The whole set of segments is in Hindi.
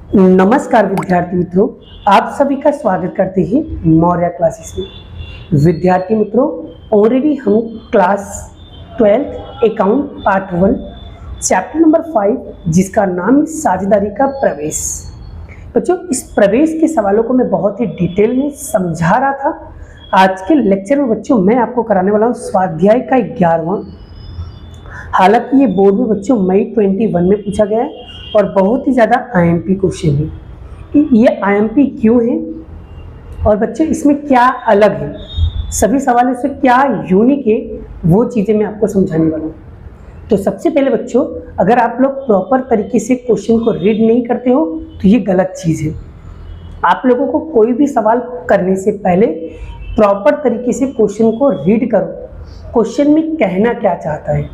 नमस्कार विद्यार्थी मित्रों, आप सभी का स्वागत करते हैं मौर्य क्लासेस में। विद्यार्थी मित्रों, ऑलरेडी हम class 12 account part 1 chapter number 5 जिसका नाम है साझेदारी का प्रवेश। बच्चों, इस प्रवेश के सवालों को मैं बहुत ही डिटेल में समझा रहा था। आज के लेक्चर में बच्चों मैं आपको कराने वाला हूँ स्वाध्याय का 11वां। हालांकि ये बोर्ड में बच्चों मई 21 में पूछा गया है और बहुत ही ज़्यादा आईएमपी क्वेश्चन है। ये आईएमपी क्यों है और बच्चों इसमें क्या अलग है, सभी सवालों से क्या यूनिक है, वो चीज़ें मैं आपको समझाने वाला हूँ। तो सबसे पहले बच्चों, अगर आप लोग प्रॉपर तरीके से क्वेश्चन को रीड नहीं करते हो तो ये गलत चीज़ है। आप लोगों को कोई भी सवाल करने से पहले प्रॉपर तरीके से क्वेश्चन को रीड करो, क्वेश्चन में कहना क्या चाहता है।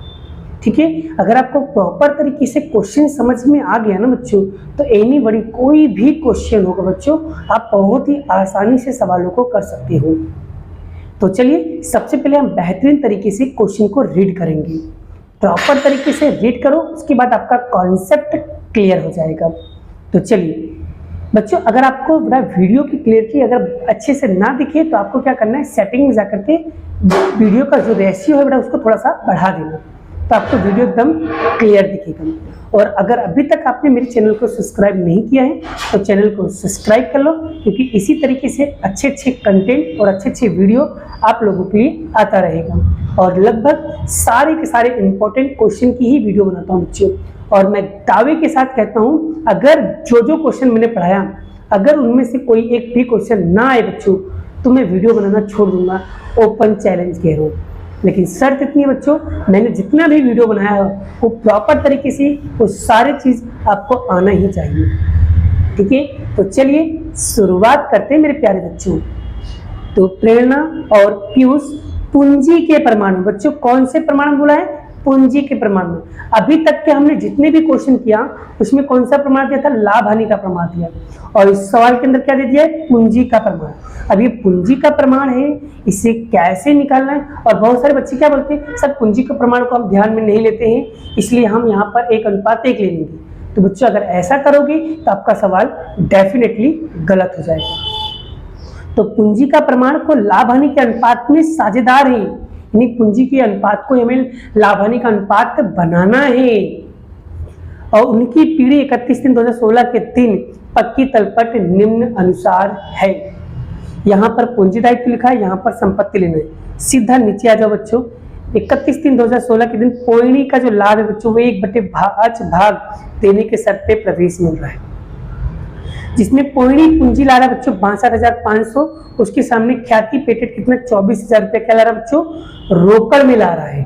ठीक है, अगर आपको प्रॉपर तरीके से क्वेश्चन समझ में आ गया ना बच्चों, तो एनी बड़ी कोई भी क्वेश्चन होगा बच्चों, आप बहुत ही आसानी से सवालों को कर सकते हो। तो चलिए सबसे पहले हम बेहतरीन तरीके से क्वेश्चन को रीड करेंगे। प्रॉपर तरीके से रीड करो, उसके बाद आपका कॉन्सेप्ट क्लियर हो जाएगा। तो चलिए बच्चों, अगर आपको बड़ा वीडियो की क्लियरिटी अगर अच्छे से ना दिखे तो आपको क्या करना है, सेटिंग में जाकर के वीडियो का जो रेशियो है बड़ा उसको थोड़ा सा बढ़ा देना, तो आपको वीडियो एकदम क्लियर दिखेगा। और अगर अभी तक आपने मेरे चैनल को सब्सक्राइब नहीं किया है तो चैनल को सब्सक्राइब कर लो, क्योंकि इसी तरीके से अच्छे अच्छे कंटेंट और अच्छे अच्छे वीडियो आप लोगों के लिए आता रहेगा। और लगभग सारे के सारे इंपॉर्टेंट क्वेश्चन की ही वीडियो बनाता हूँ बच्चों। और मैं दावे के साथ कहता हूँ, अगर जो क्वेश्चन मैंने पढ़ाया, अगर उनमें से कोई एक भी क्वेश्चन ना आए बच्चों, तो मैं वीडियो बनाना छोड़ दूंगा। ओपन चैलेंज कह रहा हूँ। लेकिन शर्त इतनी है बच्चों, मैंने जितना भी वीडियो बनाया है वो प्रॉपर तरीके से वो सारे चीज आपको आना ही चाहिए। ठीक है, तो चलिए शुरुआत करते हैं मेरे प्यारे बच्चों। तो प्रेरणा और पीयूष पूंजी के प्रमाण। बच्चों कौन से प्रमाण बोला है? पूंजी के प्रमाण में। अभी तक के हमने जितने भी क्वेश्चन किया उसमें कौन सा प्रमाण दिया था? लाभ हानि का प्रमाण दिया। और इस सवाल के अंदर क्या दे दिया है? पूंजी का प्रमाण। अब ये पूंजी का प्रमाण है, इसे कैसे निकालना है? और बहुत सारे बच्चे क्या बोलते हैं, सर पूंजी के प्रमाण को हम ध्यान में नहीं लेते हैं, इसलिए हम यहाँ पर 1:1 ले लेंगे। तो बच्चों अगर ऐसा करोगे तो आपका सवाल डेफिनेटली गलत हो जाएगा। तो पूंजी का प्रमाण को लाभ हानि के अनुपात में साझेदार है, यानी पूंजी के अनुपात को हमें लाभ हानि का अनुपात बनाना है। और उनकी पीढ़ी 31/3/2016 के दिन पक्की तलपट निम्न अनुसार है। यहाँ पर पूंजी दायित्व लिखा है, यहाँ पर संपत्ति लेना है। सीधा नीचे आ जाओ बच्चों। 31/3/2016 के दिन पोयणी का जो लाभ है बच्चों, वो 1/5 भाग देने के शर्त पे प्रवेश मिल रहा है, जिसमें पोयणी पूंजी ला रहा है बच्चों 62,500। उसके सामने ख्याति पेटेंट कितना 24,000 रुपया क्या ला रहा है बच्चों? रोकड़ में ला रहा है।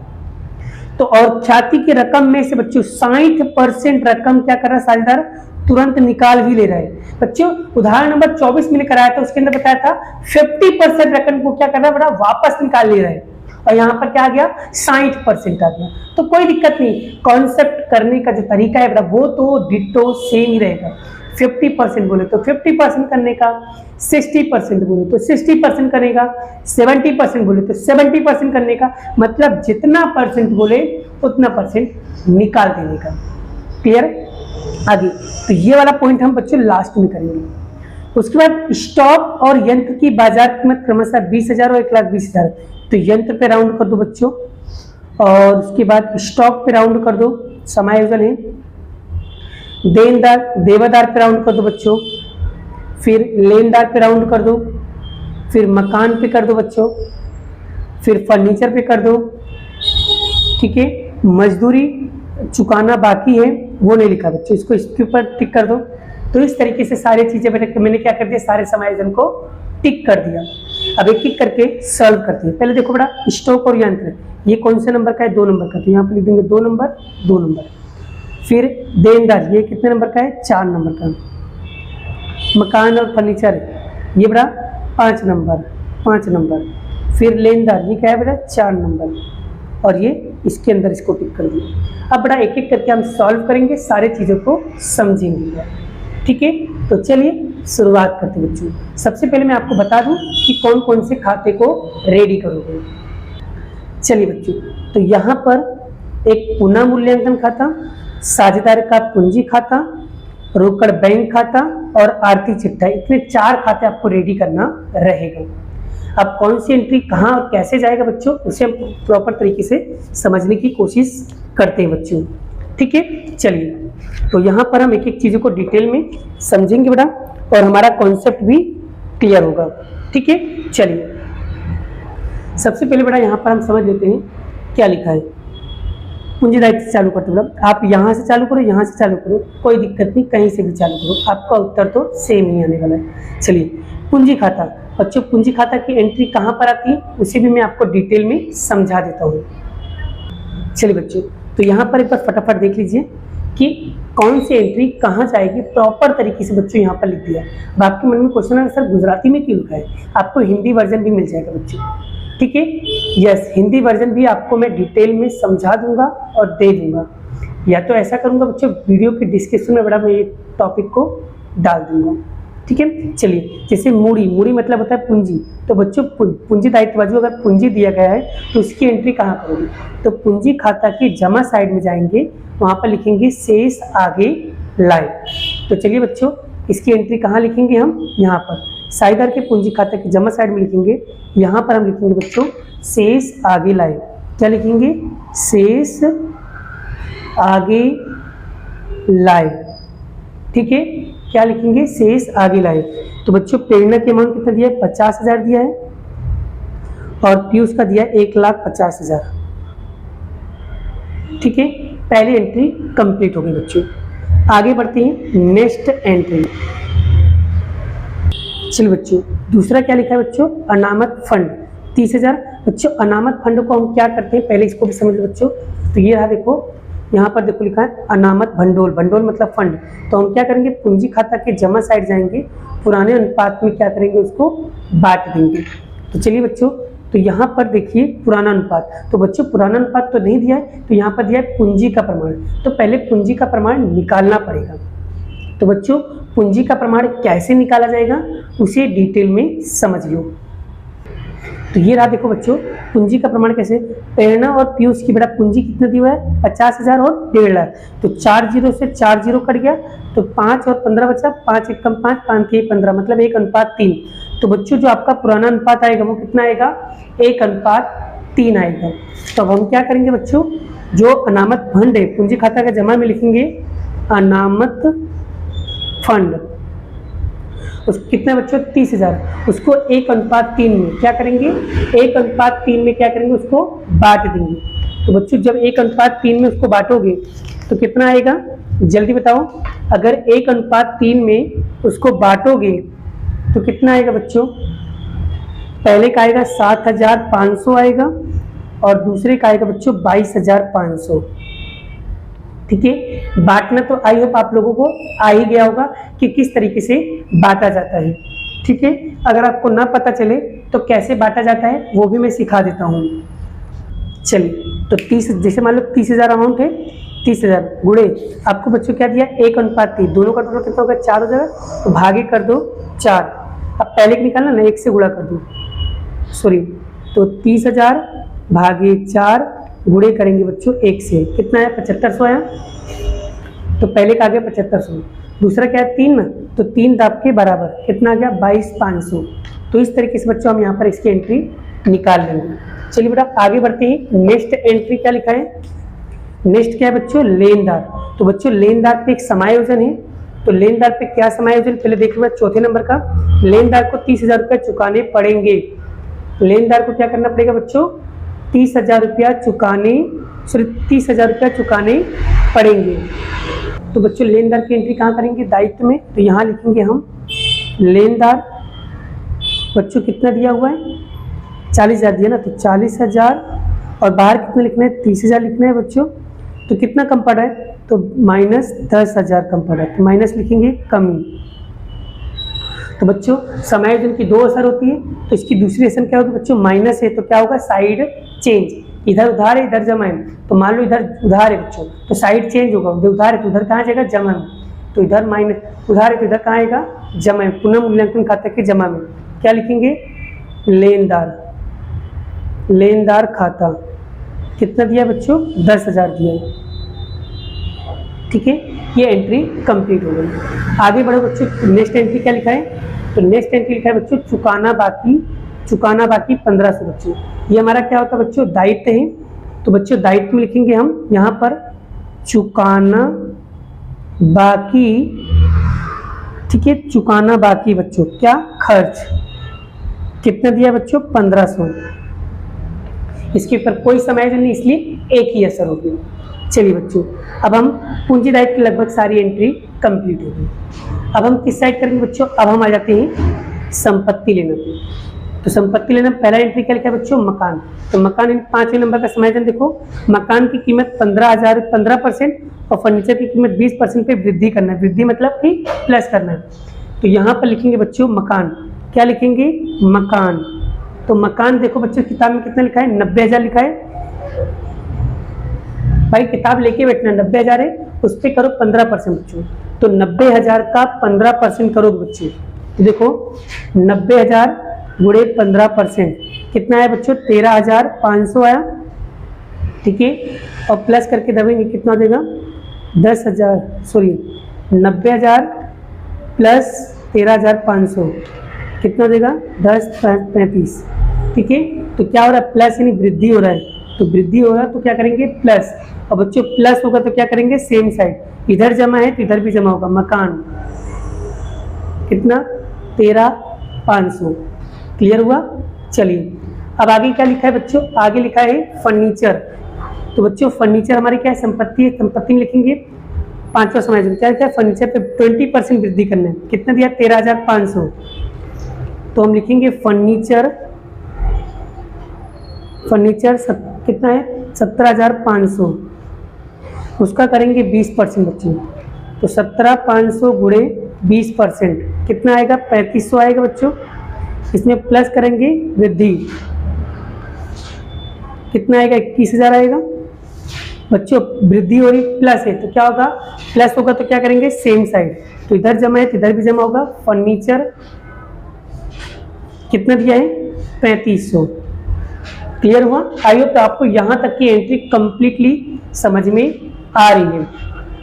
तो और ख्याति की रकम में से बच्चों 60% रकम क्या कर रहा है साझेदार? तुरंत निकाल भी ले रहा है। बच्चों उदाहरण नंबर 24 में कराया था, उसके अंदर बताया था 50% रकम को क्या कर रहा है बड़ा? वापस निकाल ले रहा है। और यहाँ पर क्या आ गया? 60% आ गया। तो कोई दिक्कत नहीं, कॉन्सेप्ट करने का जो तरीका है बड़ा वो तो डिट्टो सेम ही रहेगा। 50% बोले तो 50% करने का, 60% बोले तो 60% करने का, 70% बोले तो 70% करने का, मतलब जितना परसेंट बोले उतना परसेंट निकाल देने का। क्लियर? आगे तो ये वाला पॉइंट हम बच्चों लास्ट में करेंगे। उसके बाद स्टॉक और यंत्र की बाजार कीमत क्रमशः 20,000 और 1,20,000। तो यंत्र पे राउंड कर दो बच्चों, और उसके बाद स्टॉक पे राउंड कर दो, समायोजन है। देनदार देवादार पे राउंड कर दो बच्चों, फिर लेनदार पे राउंड कर दो, फिर मकान पे कर दो बच्चों, फिर फर्नीचर पे कर दो। ठीक है, मजदूरी चुकाना बाकी है वो नहीं लिखा बच्चों, इसको इसके ऊपर टिक कर दो। तो इस तरीके से सारी चीजें मैंने क्या कर दिया, सारे समायोजन को टिक कर दिया। अब एक एक करके सॉल्व करते हैं। पहले देखो बड़ा, स्टॉक और यंत्र ये कौन से नंबर का है? 2 नंबर का। तो यहाँ पर लिख देंगे 2 नंबर 2 नंबर। फिर देनदार ये कितने नंबर का है? 4 नंबर का। मकान और फर्नीचर ये बड़ा 5 नंबर। फिर लेनदार ये क्या है बड़ा? 4 नंबर। और ये इसके अंदर इसको टिक कर दिया। अब बड़ा एक एक करके हम सॉल्व करेंगे, सारे चीज़ों को समझेंगे। ठीक है, तो चलिए शुरुआत करते हैं बच्चों। सबसे पहले मैं आपको बता दूं कि कौन कौन से खाते को रेडी करोगे। चलिए बच्चों, तो यहाँ पर एक पुनः मूल्यांकन खाता, साझेदार का पूंजी खाता, रोकड़ बैंक खाता और आरती चिट्ठा, इतने 4 खाते आपको रेडी करना रहेगा। अब कौन सी एंट्री कहाँ और कैसे जाएगा बच्चों, उसे हम प्रॉपर तरीके से समझने की कोशिश करते हैं बच्चों। ठीक है, चलिए तो यहाँ पर हम एक एक चीज़ों को डिटेल में समझेंगे बेटा और हमारा कॉन्सेप्ट भी क्लियर होगा। ठीक है, चलिए सबसे पहले बेटा यहाँ पर हम समझ लेते हैं क्या लिखा है। पूंजी दायित्व से चालू करते बेटा, आप यहाँ से चालू करो, यहाँ से चालू करो, कोई दिक्कत नहीं, कहीं से भी चालू करो, आपका उत्तर तो सेम ही आने वाला है। चलिए पूंजी खाता बच्चों, पूंजी खाता की एंट्री कहाँ पर आती है उसे भी मैं आपको डिटेल में समझा देता हूँ। चलिए बच्चों, तो यहाँ पर एक बार फटाफट देख लीजिए कि कौन सी एंट्री कहाँ जाएगी, प्रॉपर तरीके से बच्चों यहाँ पर लिख दिया। अब आपके मन में क्वेश्चन है सर गुजराती में क्यों लिखा है, आपको हिंदी वर्जन भी मिल जाएगा बच्चों। ठीक है, यस, हिंदी वर्जन भी आपको मैं डिटेल में समझा दूंगा और दे दूंगा, या तो ऐसा करूंगा बच्चों वीडियो के डिस्क्रिप्शन में बड़ा मैं ये टॉपिक को डाल दूंगा। ठीक है, चलिए जैसे मूड़ी, मूड़ी मतलब होता है पूंजी, तो बच्चों पूंजी दायित्व बाजू अगर पूंजी दिया गया है तो उसकी एंट्री कहाँ करोगे, तो पूंजी खाता की जमा साइड में जाएंगे, वहां पर लिखेंगे शेष आगे लाए। तो चलिए बच्चों इसकी एंट्री कहाँ लिखेंगे हम, यहाँ पर साइडर के पूंजी खाता की जमा साइड में लिखेंगे, यहाँ पर हम लिखेंगे बच्चों शेष आगे लाए। क्या लिखेंगे, शेष आगे लाए। ठीक है, क्या लिखेंगे, शेष आगे लाए। तो बच्चों प्रेरणा के अमाउंट कितना दिया है, 50,000 दिया है और पीयूष का दिया है 1,50,000। ठीक है, पहली एंट्री कंप्लीट हो गई बच्चों। आगे बढ़ते हैं नेक्स्ट एंट्री। चलिए बच्चों दूसरा क्या लिखा है बच्चों, अनामत फंड 30,000। बच्चों अनामत फंड को हम क्या करते हैं पहले इसको भी समझ लो बच्चों। तो ये रहा, देखो यहाँ पर देखो लिखा है अनामत भंडोल, भंडोल मतलब फंड। तो हम क्या करेंगे, पूंजी खाता के जमा साइड जाएंगे, पुराने अनुपात में क्या करेंगे, उसको बांट देंगे। तो चलिए बच्चों, तो यहाँ पर देखिए पुराना अनुपात, तो बच्चों पुराना अनुपात तो नहीं दिया है, तो यहाँ पर दिया है पूंजी का प्रमाण। तो पहले पूंजी का प्रमाण निकालना पड़ेगा। तो बच्चों पूंजी का प्रमाण कैसे निकाला जाएगा उसे डिटेल में समझ लो। तो ये रहा, देखो बच्चों पूंजी का प्रमाण कैसे, प्रेरणा और पीयूष की बेटा पूंजी कितना दी हुआ है, 50,000 और 1.5 लाख। तो 4 जीरो से 4 जीरो कट गया, तो 5 और 15 बचा, 5 एक कम 5, 5 के 15, मतलब 1:3। तो बच्चों जो आपका पुराना अनुपात आएगा वो कितना आएगा, 1:3 आएगा। तो अब हम क्या करेंगे बच्चों, जो अनामत फंड है पूंजी खाता का जमा में लिखेंगे अनामत फंड, कितने बच्चों 30,000, उसको 1:3 में क्या करेंगे, 1:3 में क्या करेंगे, उसको बांट देंगे। तो बच्चों जब 1:3 में उसको बांटोगे तो कितना आएगा, जल्दी बताओ। अगर 1:3 में उसको बांटोगे तो कितना आएगा बच्चों, पहले का आएगा 7,500 आएगा और दूसरे का आएगा बच्चों 22,500। ठीक है, बांटना तो आई होप आप लोगों को आ ही गया होगा कि किस तरीके से बांटा जाता है। ठीक है, अगर आपको ना पता चले तो कैसे बांटा जाता है वो भी मैं सिखा देता हूँ। चलिए तो 30, जैसे मान लो 30,000 अमाउंट है, 30,000 गुणे आपको बच्चों क्या दिया 1:3, दोनों का टोटल कितना होगा 4 हो जाएगा, तो भागे कर दो 4। अब पहले के निकालना ना 1 से गुणा कर दो, सॉरी, तो 30,000 भागे 4 गुणे करेंगे बच्चों 1 से, कितना है 7500 आया। तो पहले का आ गया 7500, दूसरा क्या है 3 ना, तो 3 दाब के बराबर कितना आ गया 22,500। तो इस तरीके से बच्चों हम यहाँ पर इसकी एंट्री निकाल लेंगे। चलिए बेटा आगे बढ़ते हैं, नेक्स्ट एंट्री क्या लिखा है, नेक्स्ट क्या है बच्चों, लेनदार। तो बच्चों लेनदार पे एक समायोजन है, तो लेनदार पे क्या समायोजन पहले देख लो, चौथे नंबर का, लेनदार को 30,000 रुपये चुकाने पड़ेंगे। लेनदार को क्या करना पड़ेगा बच्चों, 30,000 रुपया चुकाने, सिर्फ 30,000 रुपया चुकाने पड़ेंगे। तो बच्चों लेनदार की एंट्री कहाँ करेंगे, दायित्व में। तो यहाँ लिखेंगे हम लेनदार, बच्चों कितना दिया हुआ है 40,000 दिया ना, तो 40,000 और बाहर कितना लिखना है 30,000 लिखना है बच्चों। तो कितना कम पड़ा है, तो -10,000 कम पड़ा है, तो माइनस लिखेंगे कमी। तो बच्चों समायोजन की 2 असर होती है, तो इसकी दूसरी असर क्या होगी बच्चों, माइनस है तो क्या होगा साइड चेंज, इधर उधार है इधर जमा है। तो मान लो इधर उधार है बच्चों, तो साइड चेंज होगा, उधर उधार है तो उधर कहाँ जाएगा जमा में, तो इधर माइनस उधार है तो इधर कहाँ आएगा जमा में, पुनः मूल्यांकन खाता के जमा में क्या लिखेंगे लेनदार, लेनदार खाता कितना दिया बच्चों 10,000 दिया है। ठीक है, ये एंट्री कंप्लीट हो गई। आगे बढ़ो बच्चों, नेक्स्ट एंट्री क्या लिखा है? तो नेक्स्ट एंट्री लिखा है बच्चों चुकाना बाकी 1500 बच्चों। ये हमारा क्या होता है बच्चों? दायित्व है। तो बच्चों दायित्व में लिखेंगे हम यहाँ पर चुकाना बाकी, ठीक है, चुकाना बाकी बच्चों क्या? खर्च। कितना दिया बच्चों? 1500। इसके ऊपर कोई समायोजन नहीं, इसलिए एक ही असर होगी। चलिए बच्चों, अब हम पूंजी दायित्व की लगभग सारी एंट्री कंप्लीट हो गई। अब हम किस साइड करेंगे बच्चों? अब हम आ जाते हैं संपत्ति लेना पे। तो संपत्ति लेना पहला एंट्री क्या लिखा है बच्चों? मकान। तो मकान 5वें नंबर का समायोजन देखो, मकान की कीमत 15% और फर्नीचर की कीमत 20% पे वृद्धि करना है। वृद्धि मतलब कि प्लस करना है। तो यहाँ पर लिखेंगे बच्चों मकान। क्या लिखेंगे? मकान। तो मकान देखो बच्चों किताब में कितना लिखा है? 90,000 लिखा है। भाई किताब लेके बैठना, 90,000 है, उस पर करो 15% बच्चों। तो 90,000 का 15% करो बच्चे। तो देखो 90,000 गुणे 15% कितना है बच्चों? 13,500 आया, ठीक है। और प्लस करके दबेंगे कितना हो जाएगा? 90,000 प्लस 13,500 कितना हो जाएगा? 10,35, ठीक है। तो क्या हो रहा है? प्लस यानी वृद्धि हो रहा है। तो वृद्धि होगा तो क्या करेंगे? प्लस। और बच्चों प्लस होगा तो क्या करेंगे? सेम साइड, इधर जमा है तो इधर भी जमा होगा। मकान कितना? 13,500। क्लियर हुआ? चलिए अब आगे क्या लिखा है बच्चों? आगे लिखा है फर्नीचर। तो बच्चों फर्नीचर हमारी क्या है? संपत्ति है। संपत्ति में लिखेंगे 5वां समायोजन क्या है? फर्नीचर पे 20% वृद्धि करना है। कितना दिया? 13,500। तो हम लिखेंगे फर्नीचर कितना है? 17,500। उसका करेंगे 20% बच्चों। तो 17,500 गुणे 20% कितना आएगा? 3500 आएगा बच्चों। इसमें प्लस करेंगे वृद्धि, कितना आएगा? 21,000 आएगा बच्चों। वृद्धि हो रही, प्लस है तो क्या होगा? प्लस होगा तो क्या करेंगे? सेम साइड, तो इधर जमा है तो इधर भी जमा होगा। फर्नीचर कितना दिया है? 3500। क्लियर हुआ? आई होप तो आपको यहां तक की एंट्री कंप्लीटली समझ में आ रही है।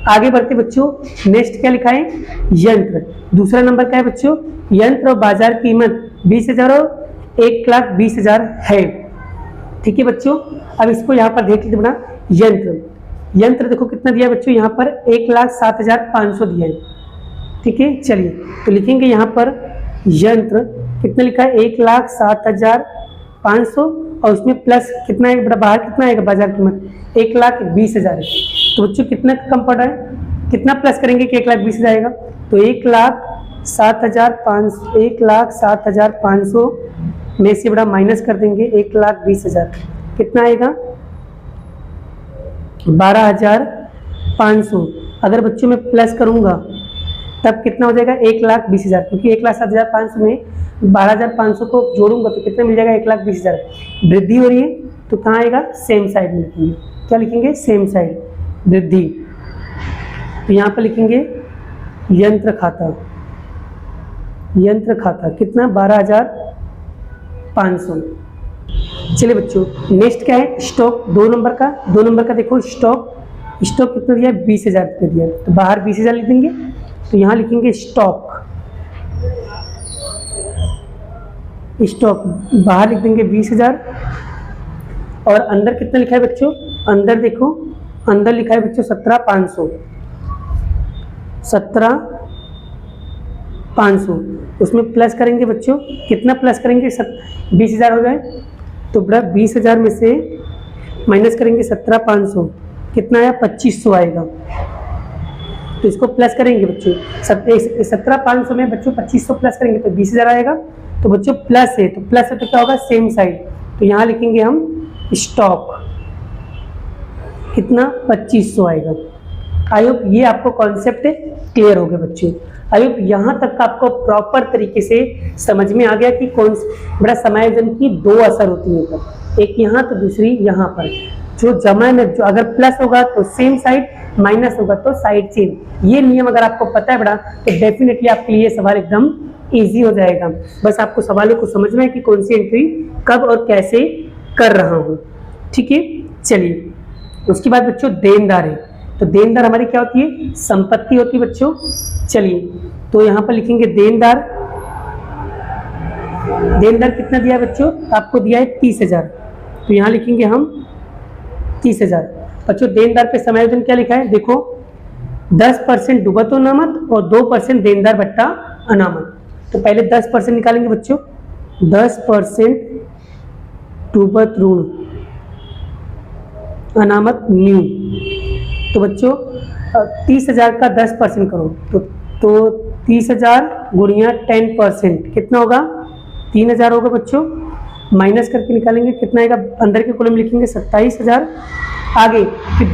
आगे बढ़ते बच्चों, नेक्स्ट क्या लिखा है? यंत्र। दूसरा नंबर क्या है बच्चों? यंत्र और बाजार कीमत 20,000 और 1,20,000 है, ठीक है बच्चों। अब इसको यहाँ पर देख लीजिए बना। यंत्र देखो कितना दिया बच्चों? यहाँ पर 1,07,500 दिया है, ठीक है। चलिए तो लिखेंगे यहाँ पर यंत्र कितना लिखा है? 1,07,500 और उसमें प्लस कितना है? बाहर कितना आएगा? बाजार कीमत 1,20,000 है। तो बच्चों कितना कम पड़ रहा है? कितना प्लस करेंगे कि 1,20,000 आएगा? तो 1,07,500 में से बड़ा माइनस कर देंगे 1,20,000 कितना आएगा? 12,500। अगर बच्चों में प्लस करूंगा तब कितना हो जाएगा? 1,20,000, क्योंकि 1,07,500 में 12,500 को जोड़ूंगा तो कितना मिल जाएगा? 1,20,000। वृद्धि हो रही है तो कहाँ आएगा? सेम साइड में लिखेंगे। क्या लिखेंगे? सेम साइड, वृद्धि। तो यहाँ पर लिखेंगे यंत्र खाता कितना? 12,500। चलिए बच्चों नेक्स्ट क्या है? स्टॉक। 2 नंबर का देखो स्टॉक कितना दिया है? 20,000 रुपये दिया। तो बाहर 20,000 लिख देंगे, तो यहाँ लिखेंगे स्टॉक बाहर लिख देंगे 20,000। और अंदर कितना लिखा है बच्चों? अंदर देखो, अंदर लिखा है बच्चों 17,500। 17,500 उसमें प्लस करेंगे बच्चों, कितना प्लस करेंगे? 20,000 हो जाए तो बड़ा 20,000 में से माइनस करेंगे 17,500 कितना आया? 2,500 आएगा। तो इसको प्लस करेंगे बच्चों, 17,500 में बच्चों 2,500 प्लस करेंगे तो 20,000 आएगा। तो बच्चों प्लस है तो क्या होगा? सेम साइड, तो यहाँ लिखेंगे हम स्टॉक कितना? 2,500 आएगा। आई होप ये आपको कॉन्सेप्ट क्लियर हो गया बच्चों। आई होप यहाँ तक आपको प्रॉपर तरीके से समझ में आ गया कि कौन बड़ा समायोजन की 2 असर होती है, एक यहाँ तो दूसरी यहाँ पर। जो जमा में जो अगर प्लस होगा तो सेम साइड, माइनस होगा तो साइड चेंज। ये नियम अगर आपको पता है बड़ा तो डेफिनेटली आपके लिए सवाल एकदम इजी हो जाएगा। बस आपको सवालों को समझना है कि कौन सी एंट्री कब और कैसे कर रहा हूँ, ठीक है। चलिए उसके बाद बच्चों देनदार है। तो देनदार हमारी क्या होती है, संपत्ति होती है बच्चों। चलिए तो यहाँ पर लिखेंगे देनदार। देनदार कितना दिया है बच्चों, आपको दिया है 30,000, तो यहाँ लिखेंगे हम 30,000। बच्चों देनदार पे समायोजन क्या लिखा है, देखो 10% डूबत अनामत और 2% देनदार बट्टा अनामत। तो पहले 10% निकालेंगे बच्चों, 10% डूबत ऋण अनामत न्यू। तो बच्चों 30,000 का 10% करो तो 30,000 गुणिया 10% कितना होगा, 3,000 होगा बच्चों। माइनस करके निकालेंगे कितना आएगा, अंदर के कॉलम में लिखेंगे 27,000। आगे फिर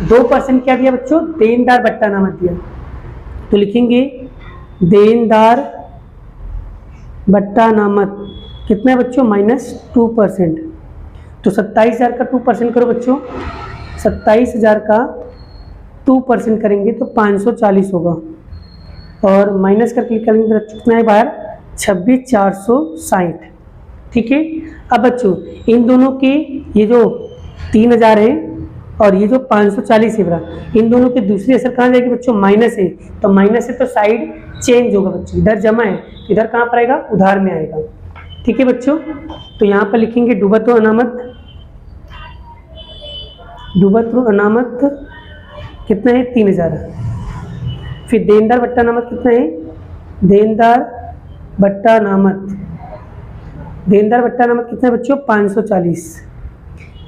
2% क्या दिया बच्चों, देनदार बट्टा अनामत दिया, तो लिखेंगे देनदार बट्टा अनामत कितना है बच्चों, -2%। तो 27,000 का 2% करो बच्चों, 27,000 का 2% करेंगे तो 540 होगा, और माइनस करके निकालेंगे कितना है बाहर, 26,460। ठीक है। अब बच्चों इन दोनों के ये जो 3,000 है और ये जो 540 है, इन दोनों के दूसरी असर कहाँ जाएगी बच्चों, माइनस है, तो माइनस है तो साइड चेंज होगा बच्चों, इधर जमा है इधर कहाँ पर आएगा, उधार में आएगा। ठीक है बच्चों, तो यहाँ पर लिखेंगे डूबत अनामत, डूबत अनामत कितना है 3,000। फिर देनदार बट्टा अनामत कितना है, देनदार बट्टा अनामत, देनदार बट्टा अनामत कितना है बच्चों, 540।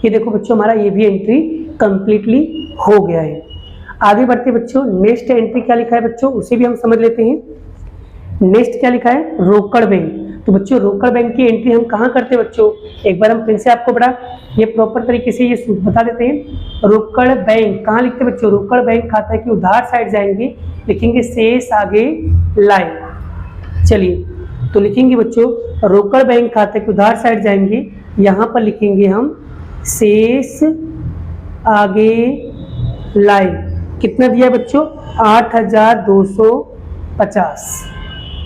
ये देखो बच्चों हमारा ये भी एंट्री कंप्लीटली हो गया है। आगे बढ़ते बच्चों, नेक्स्ट एंट्री क्या लिखा है बच्चों, उसे भी हम समझ लेते हैं। नेक्स्ट क्या लिखा है, रोकड़ बैंक। तो बच्चों रोकड़ बैंक की एंट्री हम कहाँ करते हैं बच्चों, एक बार हम फिर से आपको बड़ा ये प्रॉपर तरीके से ये बता देते हैं। रोकड़ बैंक कहाँ लिखते हैं बच्चों, रोकड़ बैंक खाता है कि उधार साइड जाएंगे, लिखेंगे शेष आगे लाए। चलिए तो लिखेंगे बच्चों रोकड़ बैंक खाते के उधार साइड जाएंगे, यहाँ पर लिखेंगे हम शेष आगे लाए। कितना दिया बच्चों, 8,250।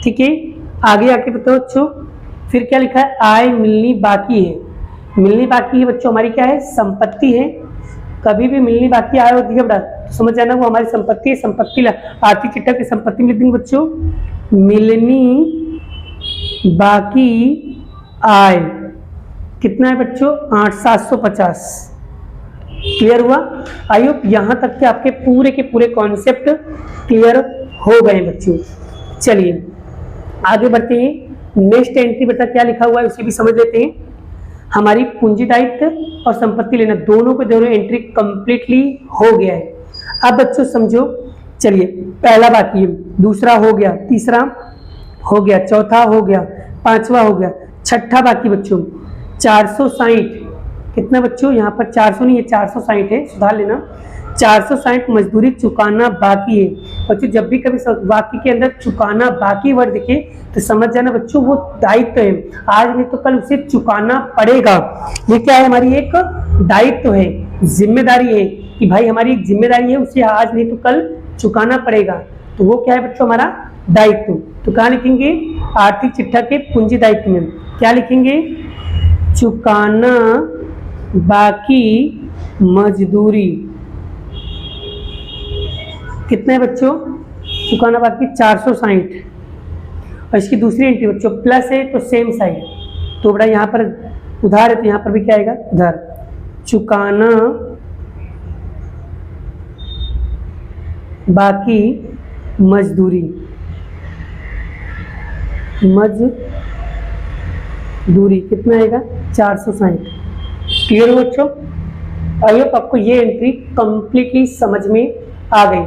ठीक है। आगे आके बताओ बच्चों, फिर क्या लिखा है, आय मिलनी बाकी है। मिलनी बाकी है बच्चों हमारी क्या है, संपत्ति है। कभी भी मिलनी बाकी आय होती है बड़ा तो समझ जाना वो हमारी संपत्ति है। संपत्ति आर्थिक चिट्ठा की संपत्ति में लिख देंगे बच्चों मिलनी बाकी आय कितना है बच्चों, 8,750। क्लियर हुआ। आई होप यहाँ तक के आपके पूरे के पूरे कॉन्सेप्ट क्लियर हो गए बच्चों। चलिए आगे बढ़ते हैं। नेक्स्ट एंट्री बेटा क्या लिखा हुआ है उसे भी समझ लेते हैं। हमारी पूंजी दायित्व और संपत्ति लेना दोनों के दोनों एंट्री कंप्लीटली हो गया है। अब बच्चों समझो, चलिए पहला बाकी है, दूसरा हो गया, तीसरा हो गया, चौथा हो गया, पांचवा हो गया, छठा बाकी बच्चों 460। कितना बच्चों, यहाँ पर 400 नहीं है 460 है, सुधार लेना। 460 मजदूरी चुकाना बाकी है बच्चों। जब भी कभी वाक्य के अंदर चुकाना बाकी वर्ड दिखे तो समझ जाना बच्चों वो दायित्व है, आज नहीं तो कल उसे चुकाना पड़ेगा। ये क्या है, हमारी एक दायित्व है, जिम्मेदारी है कि भाई हमारी एक जिम्मेदारी है, उसे आज नहीं तो कल चुकाना पड़ेगा। तो वो क्या है बच्चों, हमारा दायित्व। तो कहाँ लिखेंगे, आर्थिक चिट्ठा के पूंजी दायित्व में क्या लिखेंगे, चुकाना बाकी मजदूरी। कितना है बच्चों, चुकाना बाकी 460। और इसकी दूसरी एंट्री बच्चों प्लस है तो सेम साइड, तो बड़ा यहाँ पर उधार है तो यहाँ पर भी क्या आएगा, उधार। चुकाना बाकी मजदूरी, मजदूरी कितना आएगा, 460। क्लियर हो बच्चों। आई होप आपको ये एंट्री कंप्लीटली समझ में आ गई।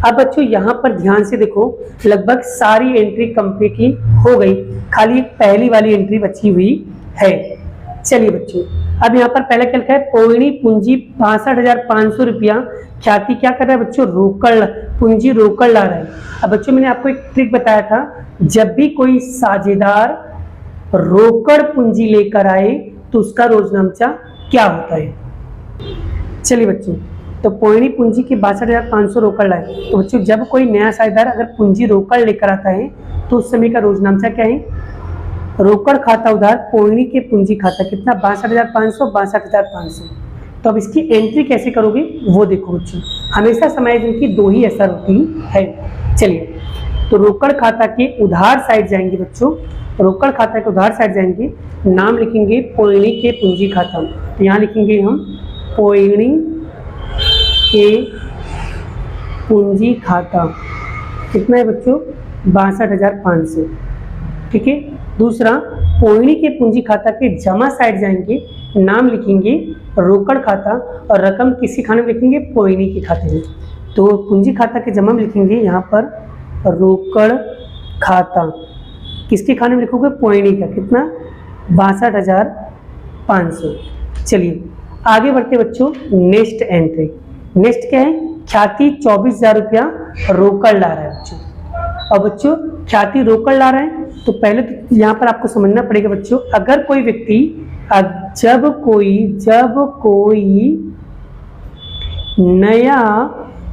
अब बच्चों यहाँ पर ध्यान से देखो, लगभग सारी एंट्री कंप्लीटली हो गई, खाली पहली वाली एंट्री बची हुई है। चलिए बच्चों अब यहाँ पर पहला क्या लिखा है, पोयणी पूंजी 62,500 रुपया। ख्याति क्या कर रहा है बच्चों, रोकड़ पूंजी रोकड़ ला रहा है। अब बच्चों मैंने आपको एक ट्रिक बताया था, जब भी कोई साझेदार रोकड़ पूंजी लेकर आए तो उसका रोजनामचा क्या होता है। चलिए बच्चों, तो पोयणी पूंजी की 62,500 रोकड़ लाए, तो बच्चों जब कोई नया साझेदार अगर पूंजी रोकड़ लेकर आता है तो उस समय का रोजनामचा क्या है, रोकड़ खाता उधार पोयणी के पूंजी खाता। कितना, 62,500, 62,500। तो अब इसकी एंट्री कैसे करोगे वो देखो बच्चों। हमेशा समायोजन की दो ही असर होती है। चलिए, तो रोकड़ खाता के उधार साइड जाएंगे बच्चों, रोकड़ खाता के उधार साइड जाएंगे, नाम लिखेंगे पोयणी के पूंजी खाता। तो यहाँ लिखेंगे हम पोयणी के पूंजी खाता। कितना है बच्चों? 62,500। ठीक है। दूसरा, पोयणी के पूंजी खाता के जमा साइड जाएंगे, नाम लिखेंगे रोकड़ खाता और रकम किसी खाने में लिखेंगे? पोयणी के खाते में। तो पूंजी खाता के जमा में लिखेंगे यहाँ पर रोकड़ खाता, किसके खाने में लिखोगे? पोयणी का। कितना? 62,500। चलिए आगे बढ़ते बच्चों, नेक्स्ट एंट्री। नेक्स्ट क्या है? ख्याति 24,000 रुपया रोकड़ ला रहा है बच्चों। और बच्चों ख्याति रोकड़ ला रहा है तो पहले तो यहाँ पर आपको समझना पड़ेगा बच्चों, अगर कोई व्यक्ति जब कोई नया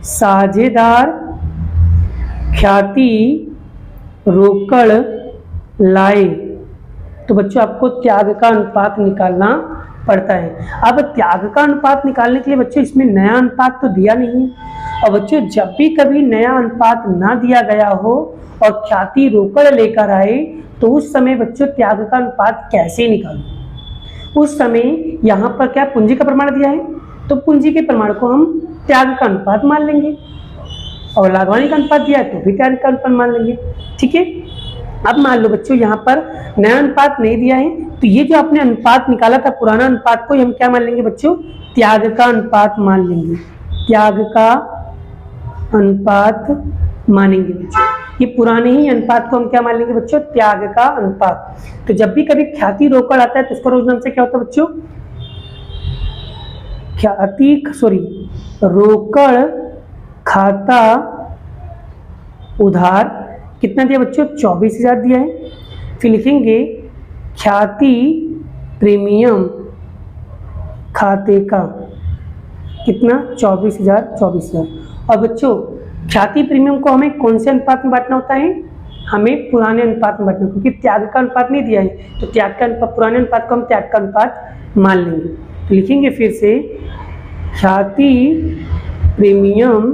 साझेदार ख्याति रोकड़ लाए तो बच्चों आपको त्याग का अनुपात निकालना पड़ता है। अब त्याग का अनुपात निकालने के लिए बच्चों इसमें नया अनुपात तो दिया नहीं है, और बच्चों जब भी कभी नया अनुपात ना दिया गया हो और ख्याति रोकड़ लेकर आए तो उस समय बच्चों त्याग का अनुपात कैसे निकालें? उस समय यहाँ पर क्या पूंजी का प्रमाण दिया है, तो पूंजी के प्रमाण को हम त्याग का अनुपात मान लेंगे, और लाघवानी का अनुपात दिया है तो भी त्याग का अनुपात मान लेंगे। ठीक है। अब मान लो बच्चों यहाँ पर नया अनुपात नहीं दिया है, तो ये जो आपने अनुपात निकाला था पुराना अनुपात को हम क्या मान लेंगे बच्चों? त्याग का अनुपात मान लेंगे। त्याग का अनुपात मानेंगे बच्चों। ये पुराने ही अनुपात को हम क्या मान लेंगे बच्चों? त्याग का अनुपात। तो जब भी कभी ख्याति रोकड़ आता है तो उसका रोज नाम से क्या होता है बच्चों? रोकड़ खाता उधार। कितना दिया बच्चों? 24,000 दिया है। फिर लिखेंगे ख्याति प्रीमियम खाते का। कितना? 24,000। और बच्चों ख्याति प्रीमियम को हमें कौन से अनुपात में बांटना होता है? हमें पुराने अनुपात में बांटना, क्योंकि त्याग का अनुपात नहीं दिया है तो त्याग का अनुपात, पुराने अनुपात को हम त्याग का अनुपात मान लेंगे। तो लिखेंगे फिर से ख्याति प्रीमियम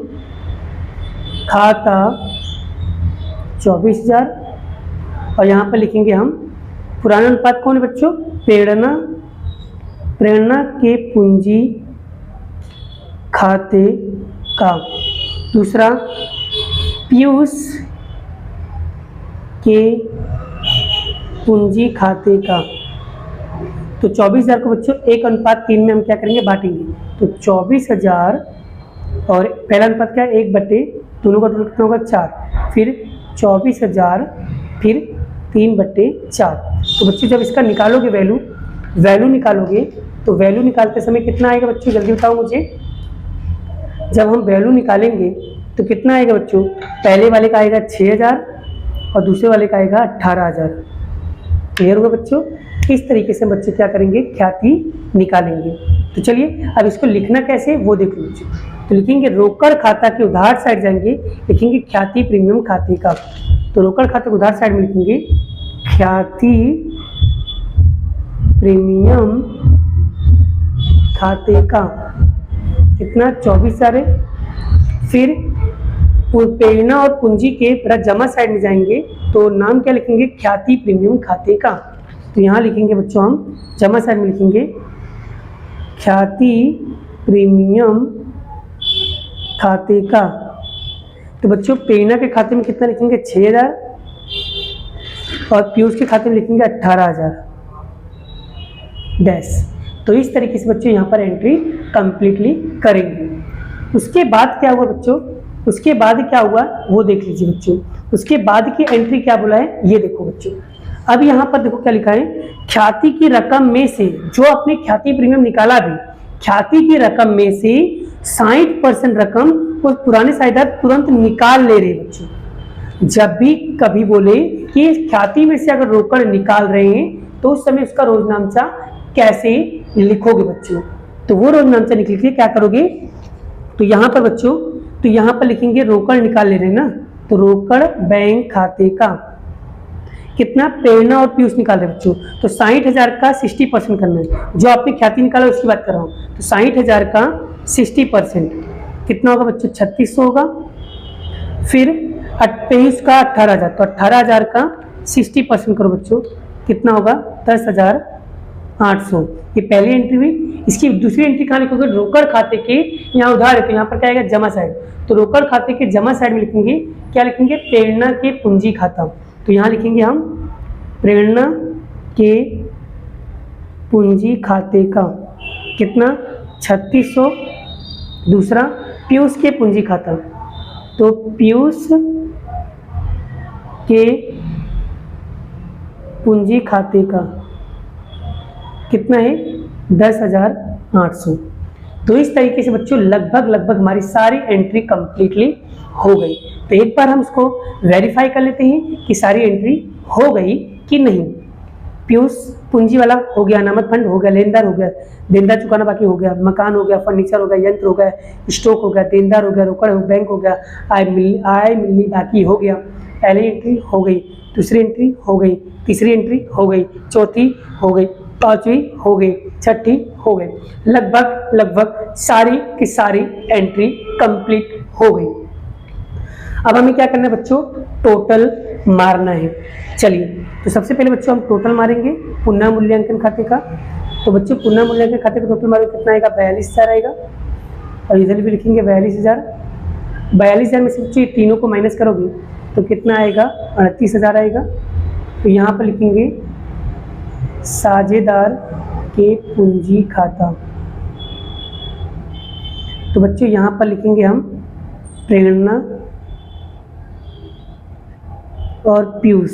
खाता 24,000, और यहाँ पर लिखेंगे हम पुराना अनुपात कौन है बच्चों? प्रेरणा के पूंजी खाते का। दूसरा, पीयूष के पूंजी खाते का। तो 24,000 को बच्चों 1:3 में हम क्या करेंगे? बांटेंगे। तो 24,000 और पहला अनुपात क्या है? 1/, दोनों का टोटल कितना होगा? 4। फिर 24,000 फिर 3/4। तो बच्चों जब इसका निकालोगे वैल्यू निकालोगे तो वैल्यू निकालते समय कितना आएगा बच्चों? जल्दी बताओ मुझे। जब हम वैल्यू निकालेंगे तो कितना आएगा बच्चों? पहले वाले का आएगा 6,000 और दूसरे वाले का आएगा 18,000। क्लियर होगा बच्चों? इस तरीके से बच्चे क्या करेंगे? ख्याति निकालेंगे। तो चलिए अब इसको लिखना कैसे वो देख लो बच्चों। तो लिखेंगे रोकड़ खाता के उधार साइड जाएंगे, लिखेंगे ख्याति प्रीमियम खाते का। तो रोकड़ खाते के उधार साइड में लिखेंगे ख्याति प्रीमियम खाते का। कितना? 24,000 है। फिर प्रेरणा और पूंजी के जमा साइड में जाएंगे तो नाम क्या लिखेंगे? ख्याति प्रीमियम खाते का। तो यहाँ लिखेंगे बच्चों हम जमा साइड में लिखेंगे ख्याति प्रीमियम खाते का। तो बच्चों प्रेरणा के खाते में कितना लिखेंगे? 6,000 और पीयूष के खाते में लिखेंगे 18,000 डैश। तो इस तरीके से बच्चों यहाँ पर एंट्री कंप्लीटली करेंगे। उसके बाद क्या हुआ बच्चों? उसके बाद क्या हुआ वो देख लीजिए बच्चों। उसके बाद की एंट्री क्या बोला है ये देखो बच्चों। अब यहाँ पर देखो क्या लिखा है? ख्याति की रकम में से, जो अपने ख्याति प्रीमियम निकाला भी, ख्याति की रकम में से 60% रकम वो पुराने साझेदार तुरंत निकाल ले रहे बच्चों। जब भी कभी बोले कि ख्याति में से अगर रोकड़ निकाल रहे हैं तो उस समय उसका रोजनामचा कैसे लिखोगे बच्चों? तो वो रोजनामचा लिख लीजिए। क्या करोगे? तो यहाँ पर बच्चों, तो यहाँ पर लिखेंगे रोकड़ निकाल ले रहे हैं ना, तो रोकड़ बैंक खाते का। कितना प्रेरणा और पीयूष निकाल रहे बच्चों, तो 60,000 का 60% करना है। जो आपने ख्याति निकाला उसकी बात कर रहा हूँ, तो 60,000 का 60% कितना होगा बच्चों, 3600 होगा। फिर पीयूष का 18,000, तो 18,000 का 60% करो बच्चों, कितना होगा 10,800। ये पहली एंट्री हुई। इसकी दूसरी एंट्री कहाँ लिखोगे, रोकड़ खाते के, यहाँ उधार है तो यहाँ पर क्या आएगा, जमा साइड, तो रोकड़ खाते के जमा साइड में लिखेंगे, क्या लिखेंगे, प्रेरणा के पूंजी खाता। तो यहाँ लिखेंगे हम प्रेरणा के पूंजी खाते का कितना 3600। दूसरा पीयूष के पूंजी खाता, तो पीयूष के पूंजी खाते का कितना है 10,800। तो इस तरीके से बच्चों लगभग हमारी सारी एंट्री कंप्लीटली हो गई। तो एक बार हम उसको वेरीफाई कर लेते हैं कि सारी एंट्री हो गई कि नहीं। पीयूष पूंजी वाला हो गया, अनामत फंड हो गया, लेनदार हो गया, देनदार चुकाना बाकी हो गया, मकान हो गया, फर्नीचर हो गया, यंत्र हो गया, स्टॉक हो गया, देनदार हो गया, रोकड़ बैंक हो गया, आय मिलनी बाकी हो गया। पहली एंट्री हो गई, दूसरी एंट्री हो गई, तीसरी एंट्री हो गई, चौथी हो गई, पांचवी हो गई, छठी हो गई। लगभग सारी की सारी एंट्री कंप्लीट हो गई। अब हमें क्या करना है बच्चों, टोटल मारना है। चलिए, तो सबसे पहले बच्चों हम टोटल मारेंगे पुनः मूल्यांकन खाते का। तो बच्चों पुनः मूल्यांकन खाते का टोटल मारोगे कितना आएगा, 42,000 आएगा। और इधर भी लिखेंगे 42,000। 42,000 में से बच्चों ये तीनों को माइनस करोगे तो कितना आएगा, 38,000 आएगा। तो यहाँ पर लिखेंगे साझेदार के पूंजी खाता। तो बच्चों यहाँ पर लिखेंगे हम प्रेरणा और पीयूष।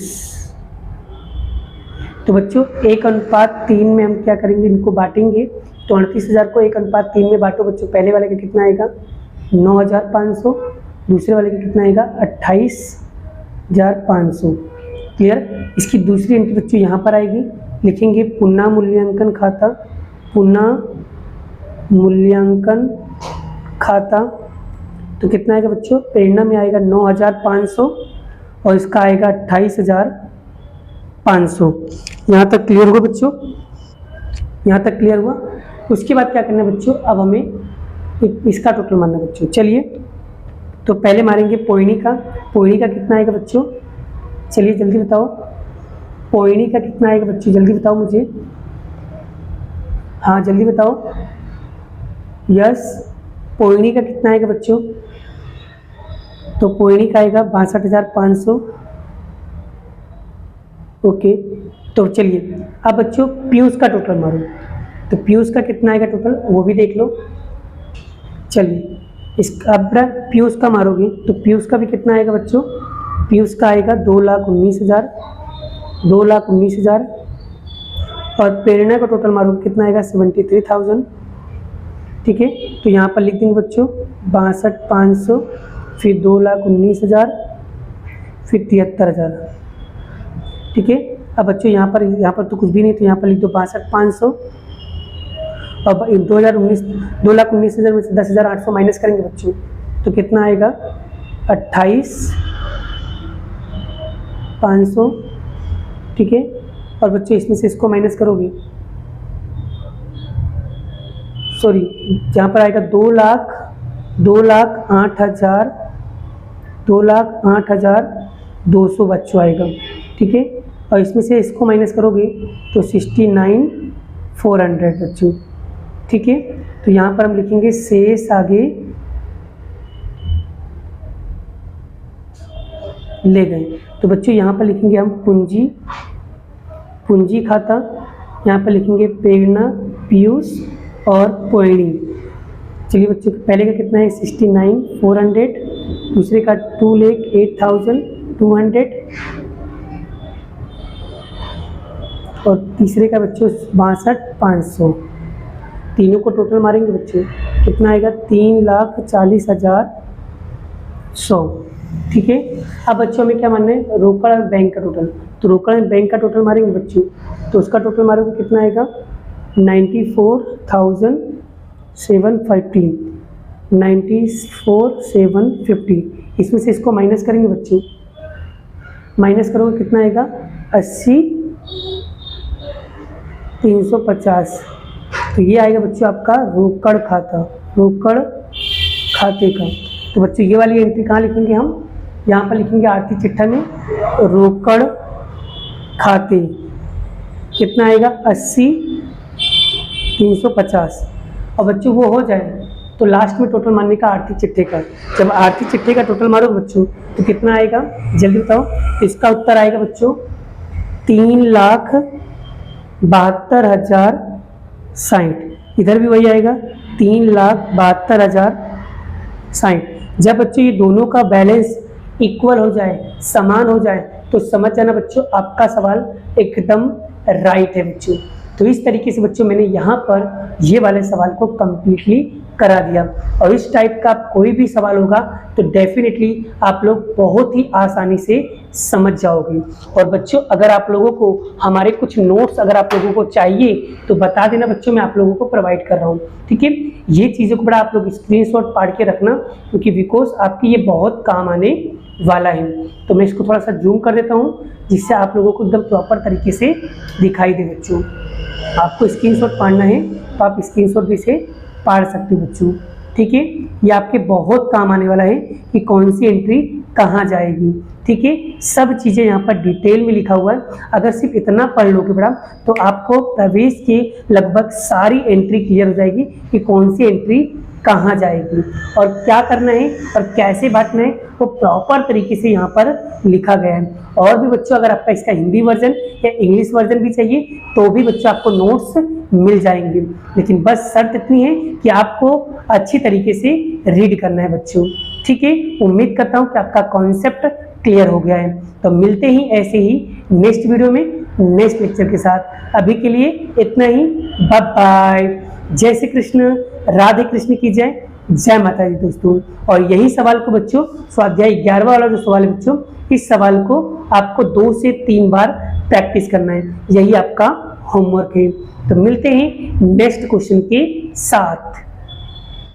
तो बच्चों 1:3 में हम क्या करेंगे, इनको बांटेंगे। तो 38,000 को 1:3 में बांटो बच्चों। पहले वाले का कितना आएगा 9,500, दूसरे वाले का कितना आएगा 28,500। क्लियर। इसकी दूसरी एंट्री बच्चों यहाँ पर आएगी, लिखेंगे पुनः मूल्यांकन खाता, पुनः मूल्यांकन खाता। तो कितना आएगा बच्चों, प्रेरणा में आएगा 9,500 और इसका आएगा 28,500। यहाँ तक क्लियर हुआ बच्चों, यहाँ तक क्लियर हुआ। उसके बाद क्या करना है बच्चों, अब हमें इसका टोटल मारना है बच्चों। चलिए, तो पहले मारेंगे पोयणी का। पोयणी का कितना आएगा बच्चों, चलिए जल्दी बताओ, पोयणी का कितना आएगा बच्चों, जल्दी बताओ मुझे, हाँ जल्दी बताओ। यस, पोयणी का कितना आएगा बच्चों, तो पोयणी का आएगा 62,500। ओके, तो चलिए अब बच्चों पीयूष का टोटल मारो। तो पीयूष का कितना आएगा टोटल वो भी देख लो। चलिए, अब पीयूष का मारोगे तो पीयूष का भी कितना आएगा बच्चों, पीयूष का आएगा 2,19,000, 2,19,000। और प्रेरणा का टोटल मारोगे कितना आएगा 73,000। ठीक है, तो यहाँ पर लिख देंगे बच्चों 62,500, फिर 2,19,000, फिर 73,000। ठीक है, अब बच्चों यहाँ पर तो कुछ भी नहीं, तो यहाँ पर लिख दो 62,500 और 2,19,000 में से 10,800 माइनस करेंगे बच्चों तो कितना आएगा 28,500। ठीक है, और बच्चों इसमें से इसको माइनस करोगे, सॉरी जहाँ पर आएगा 2,08,200 बच्चों आएगा। ठीक है, और इसमें से इसको माइनस करोगे तो 69,400 बच्चों। ठीक है, तो यहाँ पर हम लिखेंगे शेष आगे ले गए। तो बच्चों यहाँ पर लिखेंगे हम पूंजी खाता, यहाँ पर लिखेंगे प्रेरणा, पीयूष और पोयणी। चलिए बच्चों, पहले का कितना है 69,400, दूसरे का 2,08,200 और तीसरे का बच्चों 62,500। तीनों को टोटल मारेंगे बच्चों कितना आएगा 3,40,100। ठीक है, अब बच्चों हमें क्या मानना है रोकड़ और बैंक का टोटल। तो रोकड़ और बैंक का टोटल मारेंगे बच्चों, तो उसका टोटल मारोगे कितना आएगा 94,750, 94,750। इसमें से इसको माइनस करेंगे बच्चों, माइनस करोगे कितना आएगा 80 350, तो ये आएगा बच्चों आपका रोकड़ खाता, रोकड़ खाते का। तो बच्चों ये वाली एंट्री कहाँ लिखेंगे हम, यहाँ पर लिखेंगे आर्थिक चिट्ठा में रोकड़ खाते, कितना आएगा 80 350। और बच्चों वो हो जाए तो लास्ट में टोटल मारने का आर्थिक चिट्ठे का। जब आर्थिक चिट्ठे का टोटल मारो बच्चों तो कितना आएगा, जल्दी बताओ। इसका उत्तर आएगा बच्चों 3,72,060। इधर भी वही आएगा 3,72,060। जब बच्चों ये दोनों का बैलेंस इक्वल हो जाए, समान हो जाए, तो समझ जाना बच्चों आपका सवाल एकदम राइट है बच्चों। तो इस तरीके से बच्चों मैंने यहाँ पर ये वाले सवाल को कंप्लीटली करा दिया। और इस टाइप का कोई भी सवाल होगा तो डेफिनेटली आप लोग बहुत ही आसानी से समझ जाओगे। और बच्चों अगर आप लोगों को हमारे कुछ नोट्स अगर आप लोगों को चाहिए तो बता देना बच्चों, मैं आप लोगों को प्रोवाइड कर रहा हूँ, ठीक है। ये चीज़ों को बड़ा आप लोग स्क्रीनशॉट पाड़ के रखना, क्योंकि बिकॉज आपकी ये बहुत काम आने वाला है। तो मैं इसको थोड़ा सा जूम कर देता हूँ जिससे आप लोगों को एकदम प्रॉपर तरीके से दिखाई दे बच्चों। आपको स्क्रीनशॉट पाड़ना है तो आप स्क्रीनशॉट भी से पाड़ सकते हो बच्चों, ठीक है। ये आपके बहुत काम आने वाला है कि कौन सी एंट्री कहाँ जाएगी, ठीक है। सब चीज़ें यहाँ पर डिटेल में लिखा हुआ है। अगर सिर्फ इतना पढ़ लोगे बड़ा तो आपको प्रवेश के लगभग सारी एंट्री क्लियर हो जाएगी कि कौन सी एंट्री कहाँ जाएगी और क्या करना है और कैसे बांटना है, वो प्रॉपर तरीके से यहाँ पर लिखा गया है। और भी बच्चों अगर आपका इसका हिंदी वर्जन या इंग्लिश वर्जन भी चाहिए तो भी बच्चों आपको नोट्स मिल जाएंगे, लेकिन बस शर्त इतनी है कि आपको अच्छी तरीके से रीड करना है बच्चों, ठीक है। उम्मीद करता हूँ कि आपका कॉन्सेप्ट क्लियर हो गया है। तो मिलते ही ऐसे ही नेक्स्ट वीडियो में नेक्स्ट लेक्चर के साथ। अभी के लिए इतना ही, बाय बाय। जय श्री कृष्ण, राधे कृष्ण की जय, जय माता दी दोस्तों। और यही सवाल को बच्चों स्वाध्याय 11वां वाला जो सवाल है बच्चों, इस सवाल को आपको 2 से 3 बार प्रैक्टिस करना है, यही आपका होमवर्क है। तो मिलते हैं नेक्स्ट क्वेश्चन के साथ।